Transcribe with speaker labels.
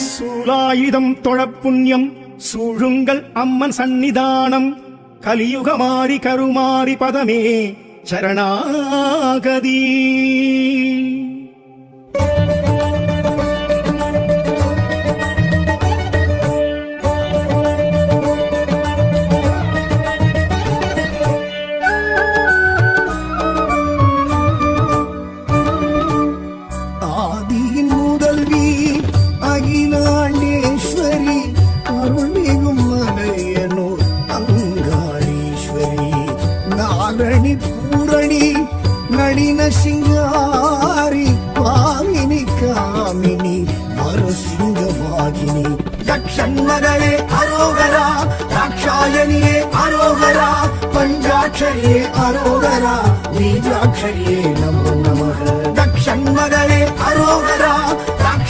Speaker 1: சூலாயுதம் தொழப்புண்ணியம் சூழுங்கள் அம்மன் சந்நிதானம் கலியுகமாரி கருமாரி பதமே சரணாகதி.
Speaker 2: ஆதியின் முதல்வி அகிலாண்டேஸ்வரி அருள்மிகும் மலையனூர் அங்காளீஸ்வரி நாரணி பூரணி நளின சிங்காரி பாமினி காமினி வரசிங்கவாகினி தக்ஷண்மகளே அரோகரா தாட்சாயணியே அரோகரா பஞ்சாட்சரியே அரோகரா பீஜாட்சரியே நமோ நமः. தக்ஷண்மகளே அரோகரா